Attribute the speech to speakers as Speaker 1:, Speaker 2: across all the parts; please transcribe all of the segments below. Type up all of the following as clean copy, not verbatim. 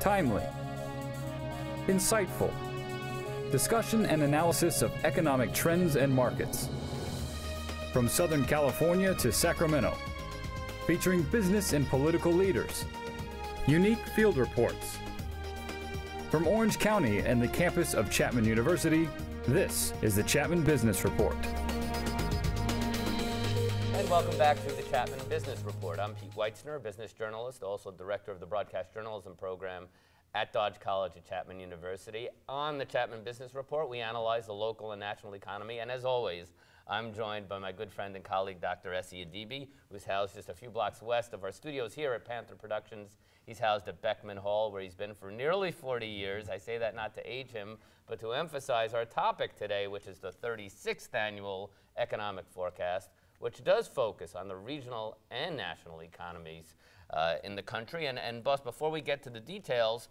Speaker 1: timely, insightful, discussion and analysis of economic trends and markets. From Southern California to Sacramento, featuring business and political leaders, unique field reports. From Orange County and the campus of Chapman University, this is the Chapman Business Report.
Speaker 2: And welcome back to the Chapman Business Report. I'm Pete Weitzner, business journalist, also director of the broadcast journalism program at Dodge College at Chapman University. On the Chapman Business Report, we analyze the local and national economy, and as always, I'm joined by my good friend and colleague, Dr. Essie Adibi, who's housed just a few blocks west of our studios here at Panther Productions. He's housed at Beckman Hall, where he's been for nearly 40 years. I say that not to age him, but to emphasize our topic today, which is the 36th annual economic forecast, which does focus on the regional and national economies in the country. And boss, before we get to the details,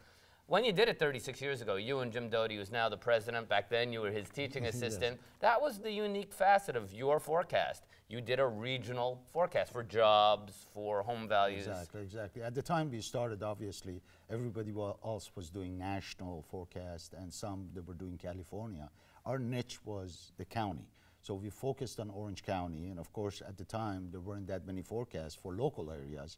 Speaker 2: when you did it 36 years ago, you and Jim Doty, who's now the president, back then you were his teaching assistant, yes. That was the unique facet of your forecast. You did a regional forecast for jobs, for home values.
Speaker 3: Exactly. At the time we started, obviously, everybody else was doing national forecast and some that were doing California. Our niche was the county. So we focused on Orange County, and of course at the time there weren't that many forecasts for local areas,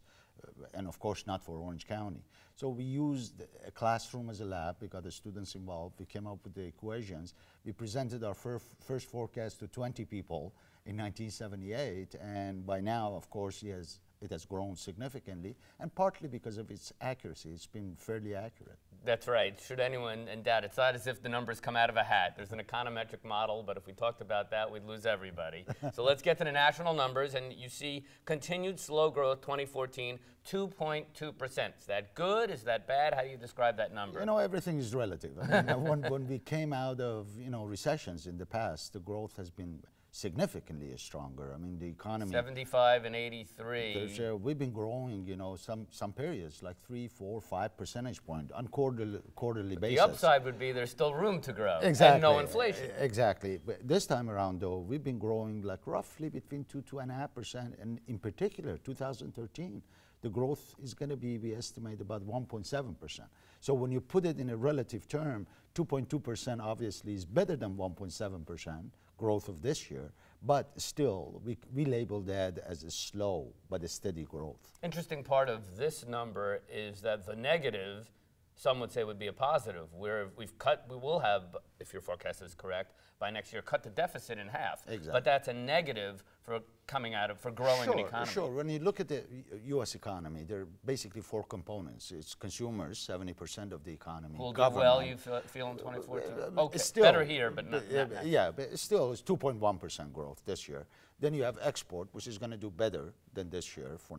Speaker 3: and of course not for Orange County. So we used a classroom as a lab. We got the students involved. We came up with the equations. We presented our first forecast to 20 people in 1978, and by now, of course, it has grown significantly, and partly because of its accuracy. It's been fairly accurate.
Speaker 2: That's right. Should anyone in doubt, it's not as if the numbers come out of a hat. There's an econometric model, but if we talked about that, we'd lose everybody. So let's get to the national numbers, and you see continued slow growth, 2014, 2.2%. Is that good? Is that bad? How do you describe that number?
Speaker 3: You know, everything is relative. I mean, when we came out of, recessions in the past, the growth has been significantly stronger. I mean, the economy.
Speaker 2: 75 and 83.
Speaker 3: We've been growing, some periods like 3, 4, 5 percentage points on quarterly basis.
Speaker 2: The upside would be there's still room to grow.
Speaker 3: Exactly.
Speaker 2: And no inflation.
Speaker 3: Exactly. But this time around, though, we've been growing like roughly between 2.5%, and in particular, 2013, the growth is going to be, we estimate, about 1.7%. So when you put it in a relative term, 2.2% obviously is better than 1.7% growth of this year, but still, we label that as a slow but a steady growth.
Speaker 2: Interesting part of this number is that the negative, some would say, would be a positive, where we will have, if your forecast is correct, by next year, cut the deficit in half.
Speaker 3: Exactly.
Speaker 2: But that's a negative for growing an economy.
Speaker 3: Sure. When you look at the U.S. economy, there are basically 4 components. It's consumers, 70% of the economy.
Speaker 2: Will do well, you feel, in 2014? Okay,
Speaker 3: still,
Speaker 2: better here, but not
Speaker 3: yeah, but still, it's 2.1% growth this year. Then you have export, which is going to do better than this year for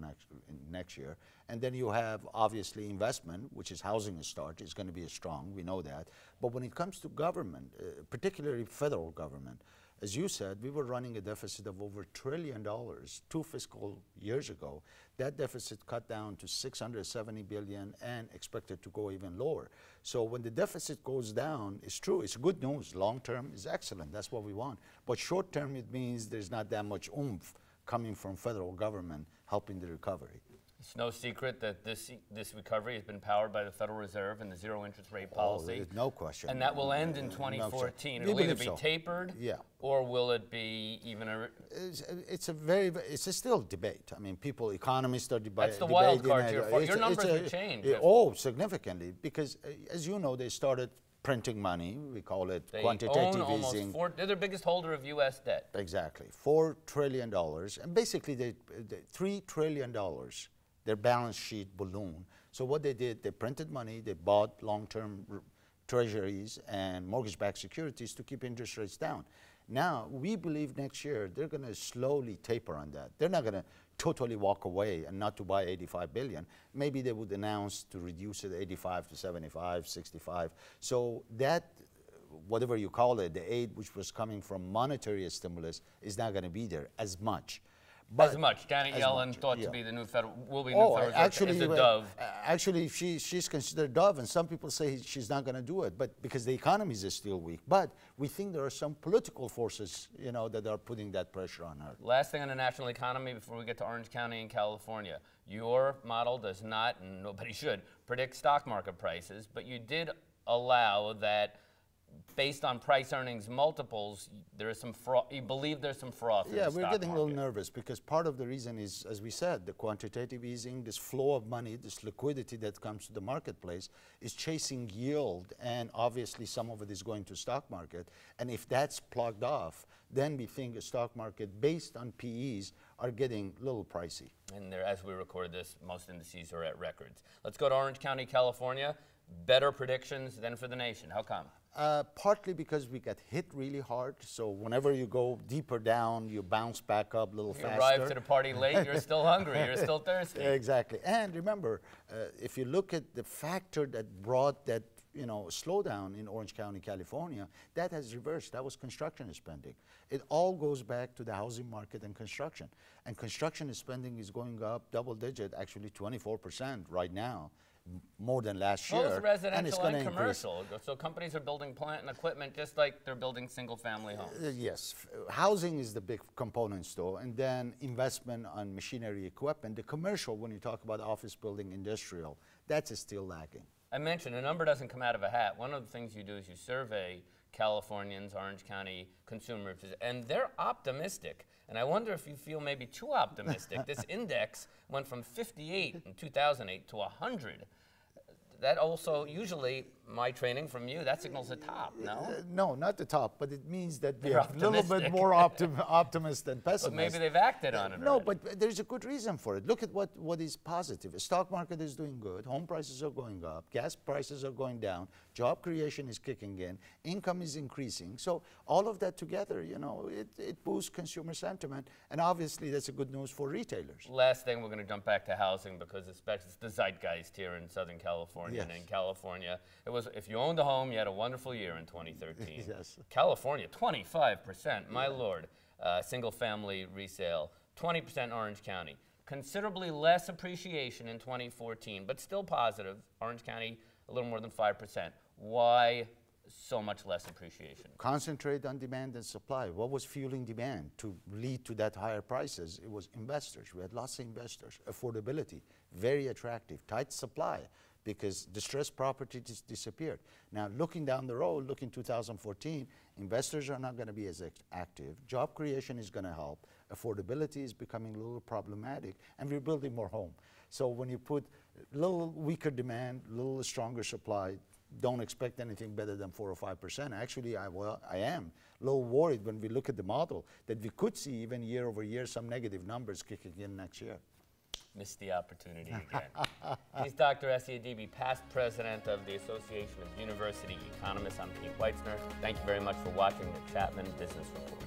Speaker 3: next year. And then you have, obviously, investment, which is housing start, is going to be strong. We know that. But when it comes to government, particularly federal government, as you said, we were running a deficit of over $1 trillion 2 fiscal years ago. That deficit cut down to $670 billion and expected to go even lower. So when the deficit goes down, it's true, it's good news. Long term is excellent, that's what we want. But short term, it means there's not that much oomph coming from federal government helping the recovery.
Speaker 2: It's no secret that this recovery has been powered by the Federal Reserve and the zero interest rate policy.
Speaker 3: No question.
Speaker 2: And that will end in 2014. It'll either be tapered, or will it be even a...
Speaker 3: It's a still debate. I mean, economists are debating.
Speaker 2: That's the wild card here. Your numbers would change.
Speaker 3: Significantly, because as you know, they started printing money. We call it quantitative easing.
Speaker 2: They're the biggest holder of U.S. debt.
Speaker 3: Exactly. $4 trillion. And basically, $3 trillion. Their balance sheet balloon. So what they did, they printed money, they bought long-term treasuries and mortgage-backed securities to keep interest rates down. Now, we believe next year they're going to slowly taper on that. They're not going to totally walk away and not to buy $85 billion. Maybe they would announce to reduce it 85 to 75, 65. So that, whatever you call it, the aid which was coming from monetary stimulus is not going to be there as much.
Speaker 2: As much. Janet Yellen thought to be the new will be new federal
Speaker 3: actually,
Speaker 2: is a dove.
Speaker 3: Actually, she's considered dove, and some people say she's not going to do it, but because the economies is still weak. But we think there are some political forces, that are putting that pressure on her.
Speaker 2: Last thing on the national economy before we get to Orange County and California. Your model does not, and nobody should, predict stock market prices, but you did allow that based on price earnings multiples, there is some fraud. You believe there's some froth in the stock
Speaker 3: we're getting
Speaker 2: market.
Speaker 3: a little nervous because part of the reason is, as we said, the quantitative easing, this flow of money, this liquidity that comes to the marketplace is chasing yield, and obviously some of it is going to stock market. And if that's plugged off, then we think a stock market based on PEs are getting a little pricey.
Speaker 2: And there, as we record this, most indices are at records. Let's go to Orange County, California. Better predictions than for the nation. How come?
Speaker 3: Partly because we got hit really hard, so whenever you go deeper down, you bounce back up a little faster.
Speaker 2: You arrive to the party late, you're still hungry, you're still thirsty.
Speaker 3: Exactly. And remember, if you look at the factor that brought that slowdown in Orange County, California, that has reversed. That was construction spending. It all goes back to the housing market and construction. And construction spending is going up double digit, actually 24% right now. More than last year.
Speaker 2: Both residential and
Speaker 3: increase.
Speaker 2: commercial. So companies are building plant and equipment just like they're building single-family homes.
Speaker 3: Yes. Housing is the big component though, and then investment on machinery equipment. The commercial, when you talk about office building, industrial, that's still lagging.
Speaker 2: I mentioned a number doesn't come out of a hat. One of the things you do is you survey Californians, Orange County consumers, and they're optimistic. And I wonder if you feel maybe too optimistic. This index went from 58 in 2008 to 100. That also, usually, my training from you, that signals a top, no?
Speaker 3: No, not the top, but it means that we
Speaker 2: They're
Speaker 3: are a little bit more optimist than pessimist.
Speaker 2: But maybe they've acted on it
Speaker 3: No,
Speaker 2: already.
Speaker 3: but there's a good reason for it. Look at what is positive. The stock market is doing good. Home prices are going up. Gas prices are going down. Job creation is kicking in. Income is increasing. So all of that together, it boosts consumer sentiment. And obviously, that's a good news for retailers.
Speaker 2: Last thing, we're going to jump back to housing because it's the zeitgeist here in Southern California.
Speaker 3: Yes.
Speaker 2: And in California, it was if you owned a home, you had a wonderful year in 2013.
Speaker 3: Yes.
Speaker 2: California, 25%, my lord. Single-family resale, 20% Orange County. Considerably less appreciation in 2014, but still positive. Orange County, a little more than 5%. Why so much less appreciation?
Speaker 3: Concentrate on demand and supply. What was fueling demand to lead to that higher prices? It was investors. We had lots of investors. Affordability, very attractive. Tight supply, because distressed property just disappeared. Now, looking down the road, looking 2014, investors are not going to be as active. Job creation is going to help. Affordability is becoming a little problematic, and we're building more home. So when you put a little weaker demand, a little stronger supply, don't expect anything better than 4 or 5%. Actually, I am a little worried when we look at the model that we could see even year over year some negative numbers kicking in next year.
Speaker 2: Missed the opportunity again. He's Dr. Essie Adibi, past president of the Association of University Economists. I'm Pete Weitzner. Thank you very much for watching the Chapman Business Report.